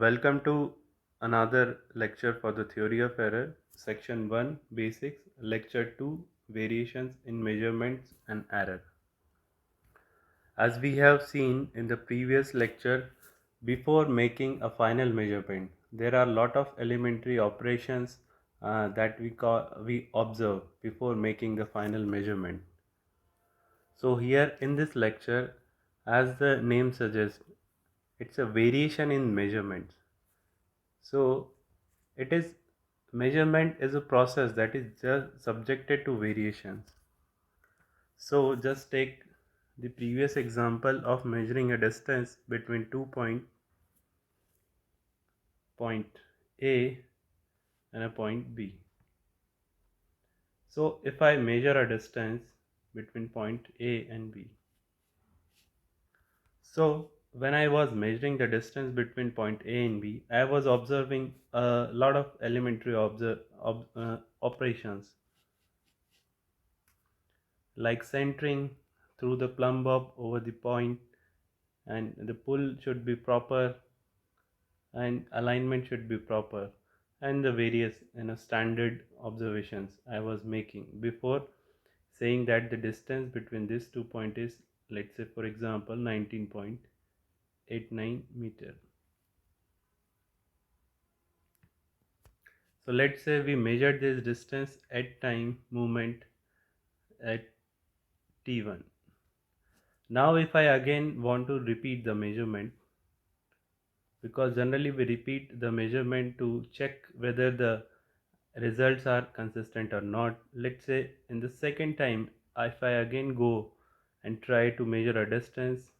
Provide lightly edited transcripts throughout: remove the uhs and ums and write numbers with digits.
Welcome to another lecture for the theory of error, section 1 basics, lecture 2 variations in measurements and error. As we have seen in the previous lecture, before making a final measurement, there are a lot of elementary operations that we observe before making the final measurement. So here in this lecture, as the name suggests, it's a variation in measurements. So it is measurement is a process that is just subjected to variations. So just take the previous example of measuring a distance between point A and a point B. So if I measure a distance between point A and B, so when I was measuring the distance between point A and B, I was observing a lot of elementary operations like centering through the plumb bob over the point, and the pull should be proper and alignment should be proper, and the various standard observations I was making before saying that the distance between these 2 points is, let's say for example, 19.89 meter. So let's say we measured this distance at time movement at t1. Now if I again want to repeat the measurement, because generally we repeat the measurement to check whether the results are consistent or not. Let's say in the second time, if I again go and try to measure a distance,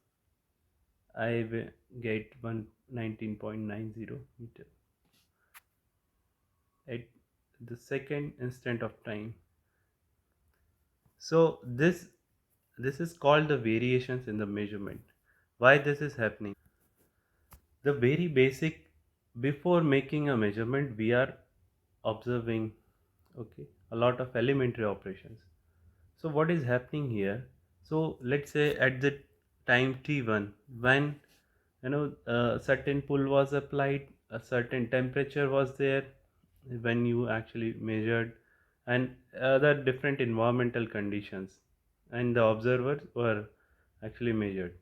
I will get 119.90 meter at the second instant of time. So this is called the variations in the measurement. Why this is happening? The very basic, before making a measurement we are observing, okay, a lot of elementary operations. So what is happening here? So let's say at the time t1, when a certain pull was applied, a certain temperature was there when you actually measured, and other different environmental conditions, and the observers were actually measured,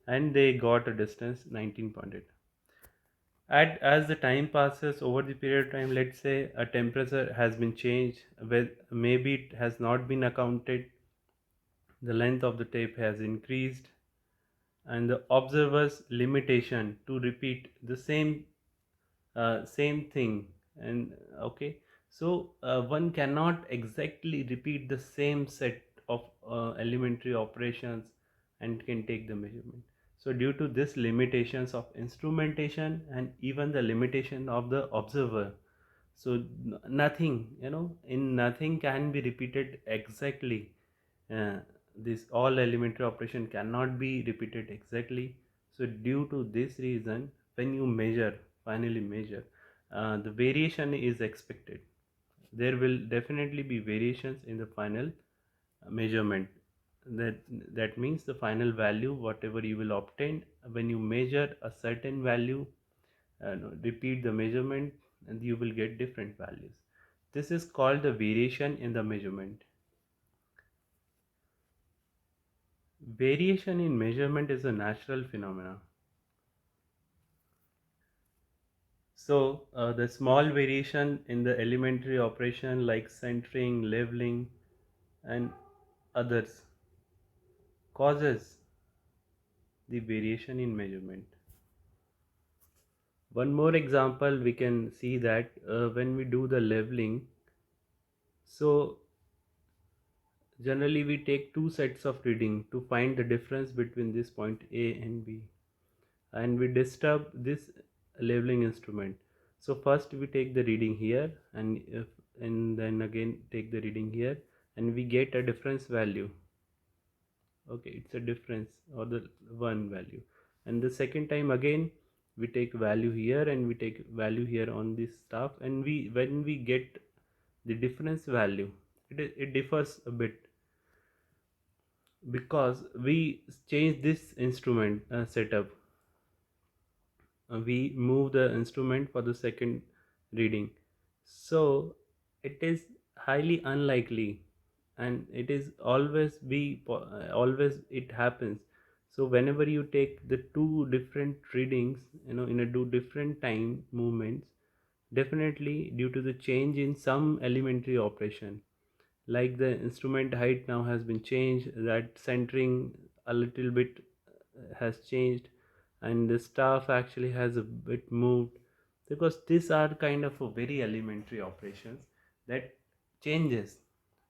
and they got a distance 19.8. As the time passes over the period of time, let's say a temperature has been changed, where maybe it has not been accounted, the length of the tape has increased, and the observer's limitation to repeat the same thing, and okay, so one cannot exactly repeat the same set of elementary operations and can take the measurement. So due to this limitations of instrumentation and even the limitation of the observer, so nothing, in nothing can be repeated exactly. This all elementary operation cannot be repeated exactly. So due to this reason, when you finally measure, the variation is expected. There will definitely be variations in the final measurement. That means the final value whatever you will obtain when you measure a certain value, no, repeat the measurement, and you will get different values. This is called the variation in the measurement. Variation in measurement is a natural phenomena. So the small variation in the elementary operation like centering, leveling, and others causes the variation in measurement. One more example, we can see that when we do the leveling, so generally we take two sets of reading to find the difference between this point A and B, and we disturb this leveling instrument. So first we take the reading here, and then again take the reading here, and we get a difference value. Okay, it's a difference or the one value, and the second time again we take value here and we take value here on this stuff, and when we get the difference value, it differs a bit because we change this instrument setup. we move the instrument for the second reading. So it is highly unlikely, and it is always it happens. So whenever you take the two different readings, in a two different time movements, definitely due to the change in some elementary operation, like the instrument height now has been changed, that centering a little bit has changed, and the staff actually has a bit moved, because these are kind of a very elementary operations that changes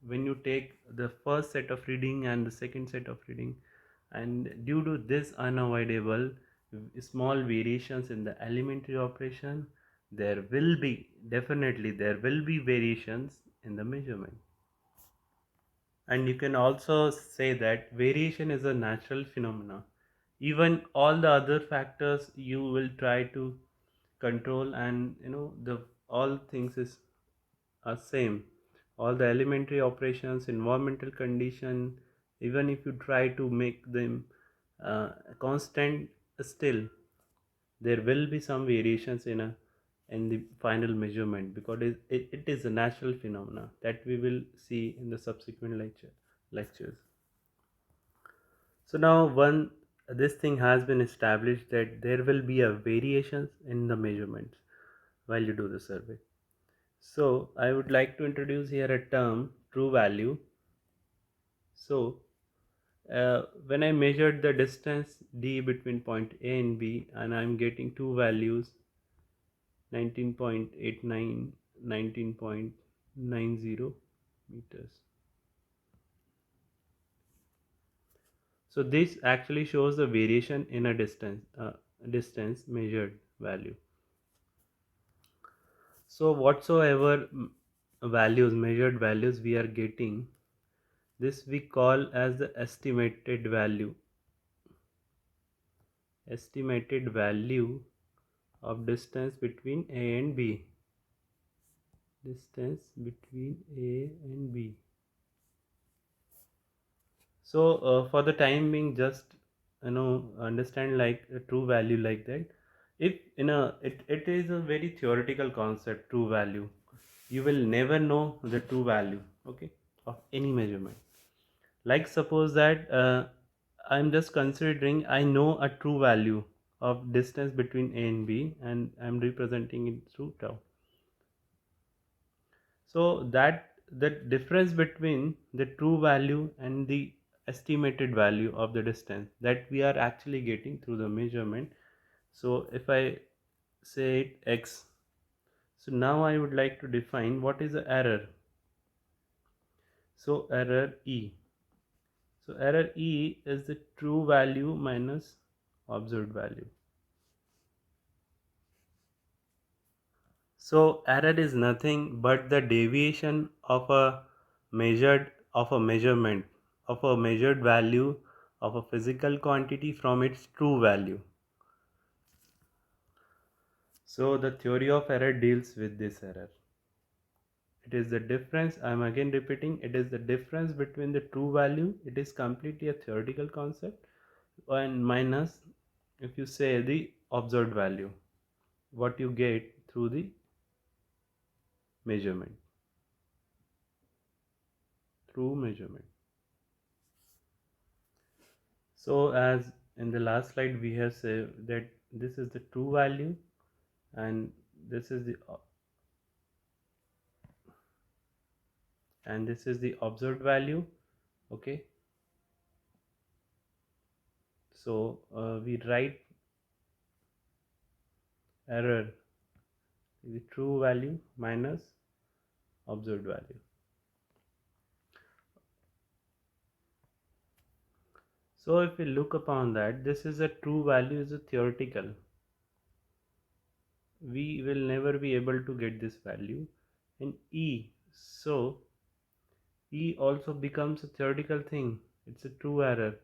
when you take the first set of reading and the second set of reading. And due to this unavoidable small variations in the elementary operation, there will be, definitely there will be variations in the measurement. And you can also say that variation is a natural phenomena. Even all the other factors you will try to control, and the all things is are same. All the elementary operations, environmental condition, even if you try to make them constant, still there will be some variations in the final measurement, because it is a natural phenomena that we will see in the subsequent lectures. So now, one this thing has been established that there will be a variations in the measurements while you do the survey. So I would like to introduce here a term, true value. So when I measured the distance d between point A and B, and I'm getting two values, 19.89, 19.90 meters. So this actually shows the variation in a distance measured value. So whatsoever values, measured values we are getting, this we call as the estimated value of distance between A and B. Distance between A and B. So for the time being, just understand like a true value like that. If it is a very theoretical concept, true value. You will never know the true value, okay, of any measurement. Like suppose that I'm just considering I know a true value of distance between A and B, and I'm representing it through tau. So that the difference between the true value and the estimated value of the distance that we are actually getting through the measurement. So if I say it x, so now I would like to define what is the error. So error E. So error E is the true value minus observed value. So error is nothing but the deviation of a measurement of a measured value of a physical quantity from its true value. So the theory of error deals with this error. It is the difference, I am again repeating, it is the difference between the true value, it is completely a theoretical concept, and minus, if you say, the observed value, what you get through the measurement, through measurement. So as in the last slide we have said that this is the true value, and this is the observed value, okay. So we write error is the true value minus observed value. So if we look upon that, this is a true value is a theoretical, we will never be able to get this value in E. So E also becomes a theoretical thing, it's a true error.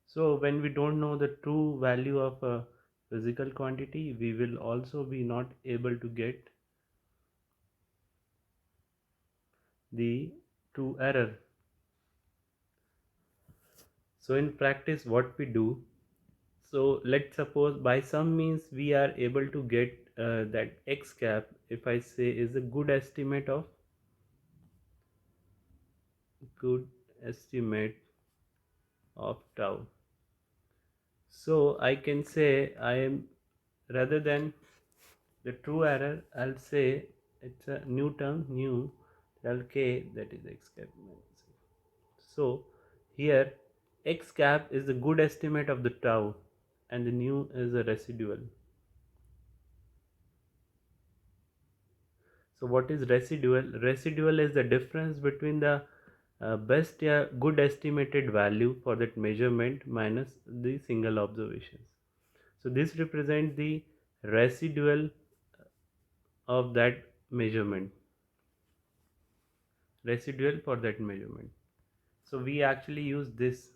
So when we don't know the true value of a physical quantity, we will also be not able to get the true error. So in practice what we do, So let's suppose by some means we are able to get that x cap, if I say, is a good estimate of tau. So I can say I am, rather than the true error, I'll say it's a new term, new del k, that is x cap minus. So here x cap is the good estimate of the tau and the nu is a residual. So what is residual? Residual is the difference between the best good estimated value for that measurement minus the single observations. So this represents the residual of that measurement, residual for that measurement. So we actually use this,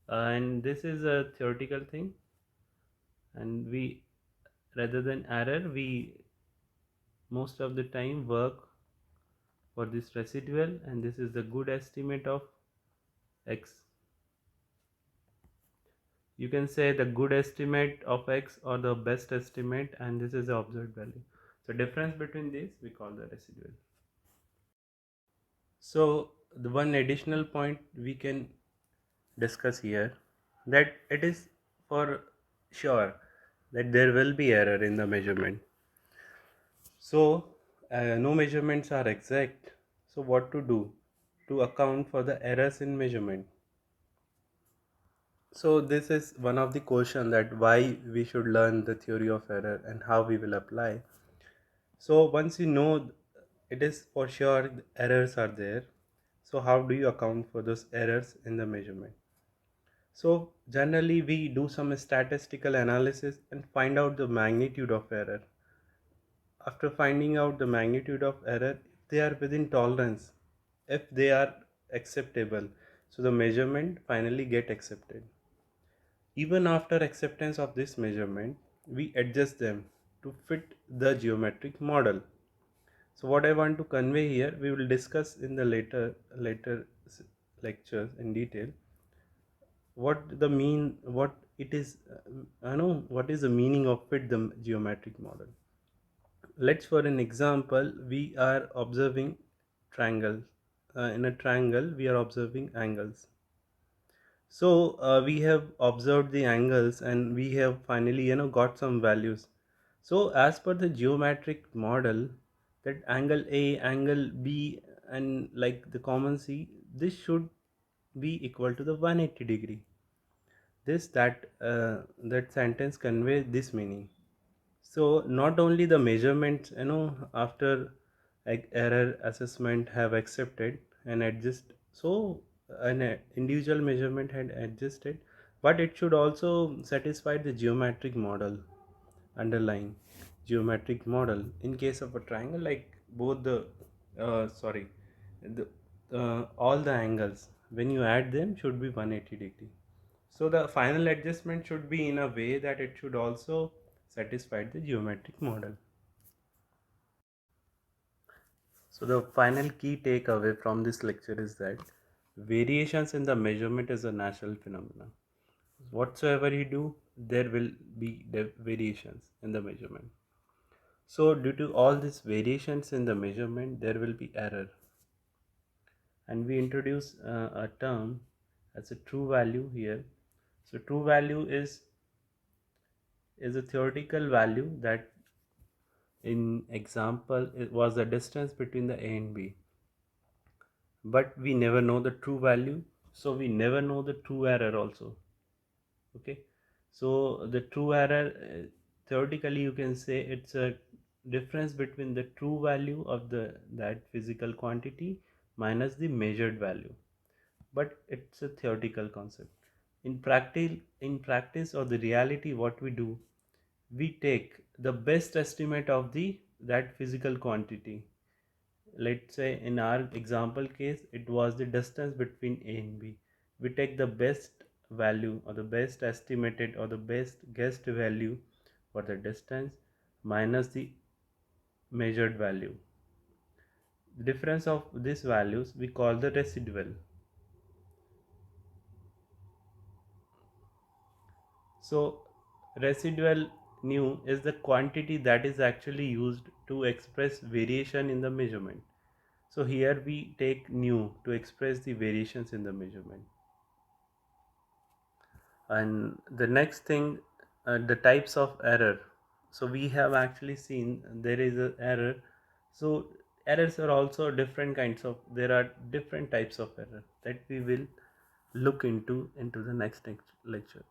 and this is a theoretical thing, and we, rather than error, we most of the time work for this residual, and this is the good estimate of x. You can say the good estimate of x or the best estimate, and this is the observed value. So difference between these we call the residual. So the one additional point we can discuss here, that it is for sure that there will be error in the measurement. So no measurements are exact. So what to do to account for the errors in measurement? So this is one of the question, that why we should learn the theory of error and how we will apply. So once you know it is for sure the errors are there, so how do you account for those errors in the measurement? So generally we do some statistical analysis and find out the magnitude of error. After finding out the magnitude of error, if they are within tolerance, if they are acceptable, so the measurement finally get accepted. Even after acceptance of this measurement, we adjust them to fit the geometric model. So what I want to convey here, we will discuss in the later lectures in detail. What it is, I know what is the meaning of fit the geometric model. Let's, for an example, we are observing triangles. In a triangle, we are observing angles. So we have observed the angles, and we have finally got some values. So as per the geometric model, that angle A, angle B, and like the common C, this should be equal to the 180 degree. This that sentence conveys this meaning. So not only the measurements, after like error assessment have accepted and adjust, so an individual measurement had adjusted, but it should also satisfy the geometric model, underlying geometric model. In case of a triangle, like both the sorry the all the angles, when you add them, should be 180 degree. So the final adjustment should be in a way that it should also satisfy the geometric model. So the final key takeaway from this lecture is that variations in the measurement is a natural phenomenon. Whatsoever you do, there will be variations in the measurement. So due to all these variations in the measurement, there will be error. And we introduce a term as a true value here. So true value is a theoretical value that, in example, it was the distance between the A and B, but we never know the true value, so we never know the true error also. Okay, so the true error, theoretically you can say it's a difference between the true value of that physical quantity minus the measured value, but it's a theoretical concept. In practice or the reality, what we do, we take the best estimate of the that physical quantity. Let's say in our example case, it was the distance between A and B. We take the best value or the best estimated or the best guessed value for the distance minus the measured value. The difference of these values we call the residual. So residual nu is the quantity that is actually used to express variation in the measurement. So here we take nu to express the variations in the measurement. And the next thing, the types of error. So we have actually seen there is a error. So errors are also different kinds of, there are different types of error that we will look into the next lecture.